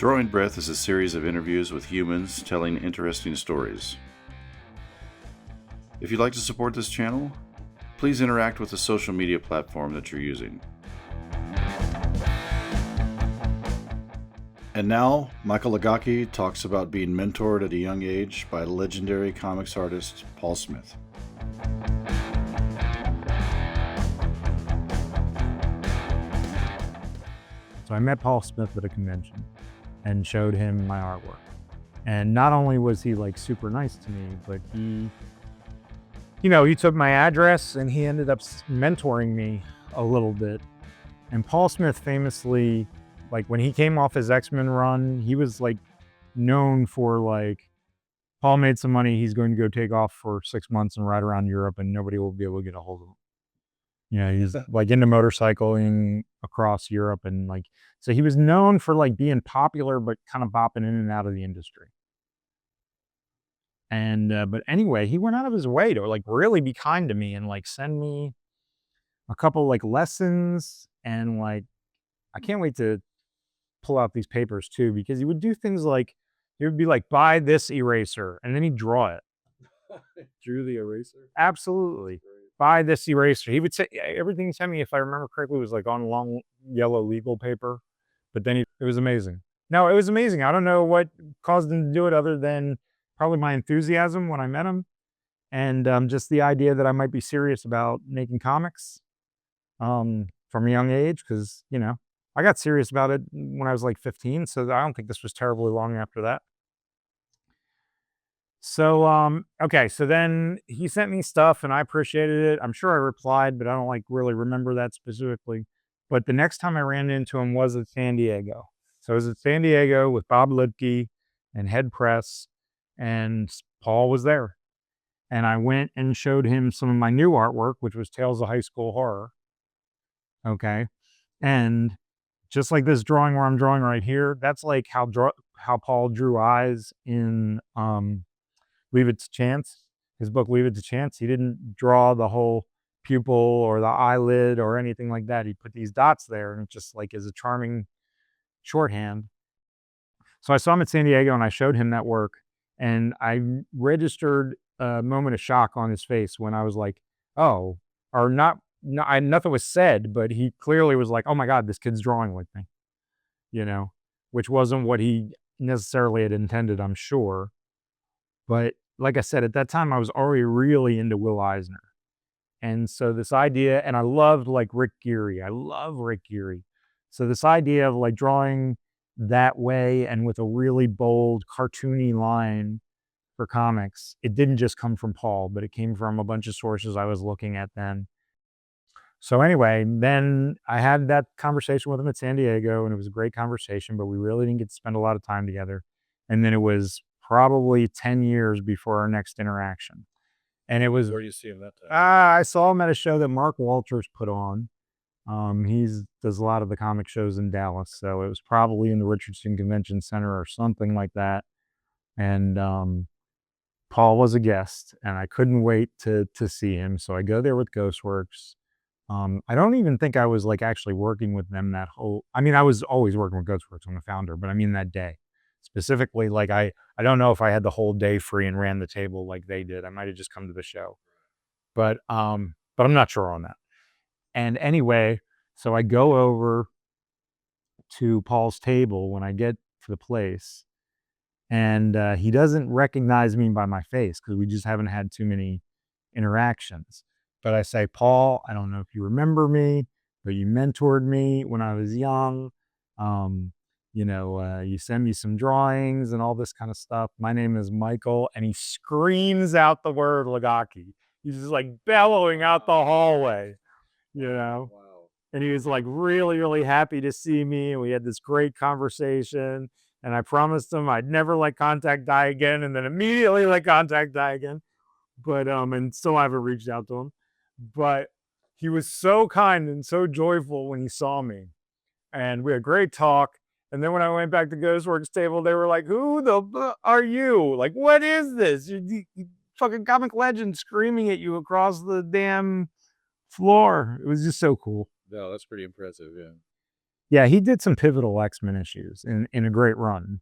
Drawing Breath is a series of interviews with humans telling interesting stories. If you'd like to support this channel, please interact with the social media platform that you're using. And now, Michael Lagocki talks about being mentored at a young age by legendary comics artist Paul Smith. So I met Paul Smith at a convention and showed him my artwork. And not only was he like super nice to me, but he took my address and he ended up mentoring me a little bit. And Paul Smith famously, like when he came off his X-Men run, he was like known for like, Paul made some money, he's going to go take off for 6 months and ride around Europe and nobody will be able to get a hold of him. He's like into motorcycling across Europe and like, so he was known for like being popular, but kind of bopping in and out of the industry. And, but anyway, he went out of his way to like really be kind to me and like send me a couple like lessons. And like, I can't wait to pull out these papers too, because he would do things like, he would be like, buy this eraser, and then he'd draw it. Drew the eraser? Absolutely. Buy this eraser. He would say everything he sent me, if I remember correctly, was like on long yellow legal paper. But then it was amazing. No, it was amazing. I don't know what caused him to do it other than probably my enthusiasm when I met him. And just the idea that I might be serious about making comics from a young age. Because, I got serious about it when I was like 15. So I don't think this was terribly long after that. So, okay, so then he sent me stuff and I appreciated it. I'm sure I replied, but I don't like really remember that specifically. But the next time I ran into him was at San Diego. So I was at San Diego with Bob Lipke and Head Press, and Paul was there. And I went and showed him some of my new artwork, which was Tales of High School Horror. Okay. And just like this drawing where I'm drawing right here, that's like how Paul drew eyes in Leave It to Chance, his book Leave It to Chance. He didn't draw the whole pupil or the eyelid or anything like that. He put these dots there and it just like is a charming shorthand. So I saw him at San Diego and I showed him that work and I registered a moment of shock on his face when I was like, oh, or not, no, nothing was said, but he clearly was like, oh my God, this kid's drawing with me, which wasn't what he necessarily had intended, I'm sure. But like I said, at that time, I was already really into Will Eisner. And so this idea, and I loved like Rick Geary. I love Rick Geary. So this idea of like drawing that way and with a really bold, cartoony line for comics, it didn't just come from Paul, but it came from a bunch of sources I was looking at then. So anyway, then I had that conversation with him at San Diego, and it was a great conversation, but we really didn't get to spend a lot of time together. And then it was probably 10 years before our next interaction. And it was, where do you see him that time? I saw him at a show that Mark Walters put on. He does a lot of the comic shows in Dallas. So it was probably in the Richardson Convention Center or something like that. And Paul was a guest and I couldn't wait to see him. So I go there with Ghostworks. I don't even think I was like actually working with them I was always working with Ghostworks. I'm the founder, but I mean that day. Specifically, like I don't know if I had the whole day free and ran the table like they did. I might have just come to the show, but I'm not sure on that. And anyway, so I go over to Paul's table when I get to the place, and he doesn't recognize me by my face because we just haven't had too many interactions. But I say, Paul, I don't know if you remember me, but you mentored me when I was young. You send me some drawings and all this kind of stuff. My name is Michael. And he screams out the word Lagocki. He's just like bellowing out the hallway, Wow. And he was like really, really happy to see me. And we had this great conversation. And I promised him I'd never let contact die again. And then immediately let contact die again. But, and still haven't reached out to him. But he was so kind and so joyful when he saw me. And we had a great talk. And then when I went back to Ghostworks table, they were like, who the are you? Like, what is this? You fucking comic legend screaming at you across the damn floor. It was just so cool. No, that's pretty impressive, yeah. Yeah, he did some pivotal X-Men issues in a great run.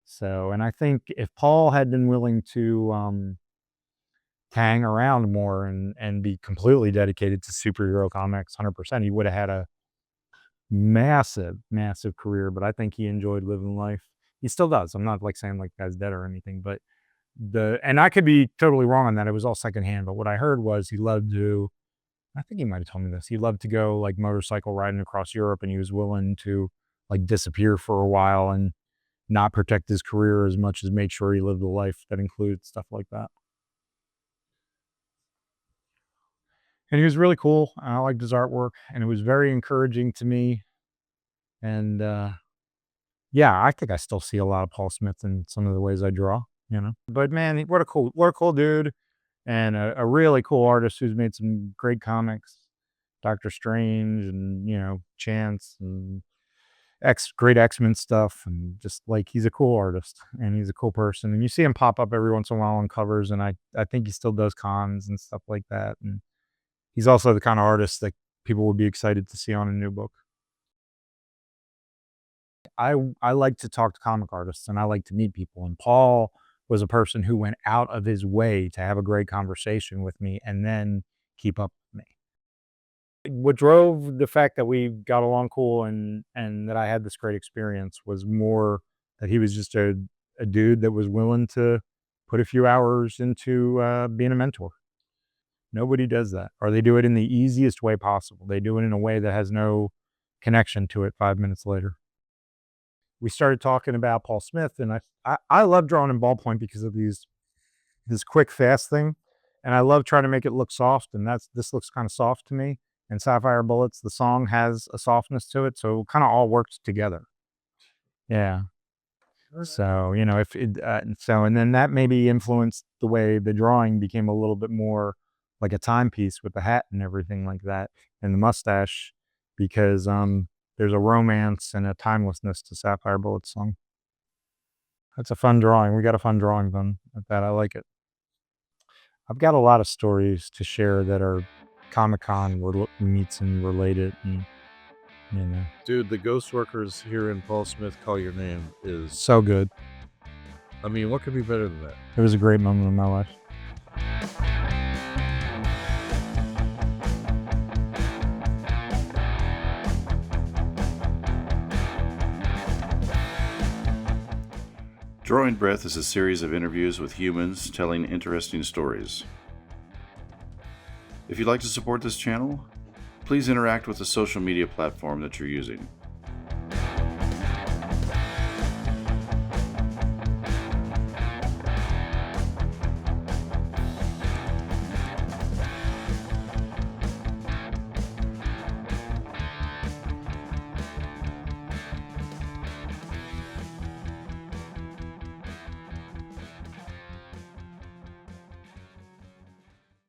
So, and I think if Paul had been willing to hang around more and be completely dedicated to superhero comics 100%, he would have had a massive, massive career, but I think he enjoyed living life. He still does. I'm not like saying like the guy's dead or anything, but and I could be totally wrong on that. It was all secondhand, but what I heard was he loved to, I think he might have told me this. He loved to go like motorcycle riding across Europe, and he was willing to like disappear for a while and not protect his career as much as make sure he lived a life that included stuff like that. And he was really cool. I liked his artwork, and it was very encouraging to me. And yeah, I think I still see a lot of Paul Smith in some of the ways I draw. But man, what a cool dude, and a really cool artist who's made some great comics, Doctor Strange, and Chance, and great X-Men stuff, and just like he's a cool artist and he's a cool person, and you see him pop up every once in a while on covers, and I think he still does cons and stuff like that, and he's also the kind of artist that people would be excited to see on a new book. I like to talk to comic artists, and I like to meet people, and Paul was a person who went out of his way to have a great conversation with me and then keep up with me. What drove the fact that we got along cool and that I had this great experience was more that he was just a dude that was willing to put a few hours into being a mentor. Nobody does that, or they do it in the easiest way possible. They do it in a way that has no connection to it 5 minutes later. We started talking about Paul Smith, and I love drawing in ballpoint because of this quick, fast thing, and I love trying to make it look soft, and this looks kind of soft to me. And Sapphire Bullets, the song has a softness to it, so it kind of all works together. Yeah. So if it and then that maybe influenced the way the drawing became a little bit more like a timepiece with the hat and everything like that, and the mustache, because there's a romance and a timelessness to Sapphire Bullets song. That's a fun drawing. We got a fun drawing done at that. I like it. I've got a lot of stories to share that are Comic-Con meets and related, and Dude, the ghost workers here in Paul Smith Call Your Name is, so good. I mean, what could be better than that? It was a great moment in my life. Drawing Breath is a series of interviews with humans telling interesting stories. If you'd like to support this channel, please interact with the social media platform that you're using.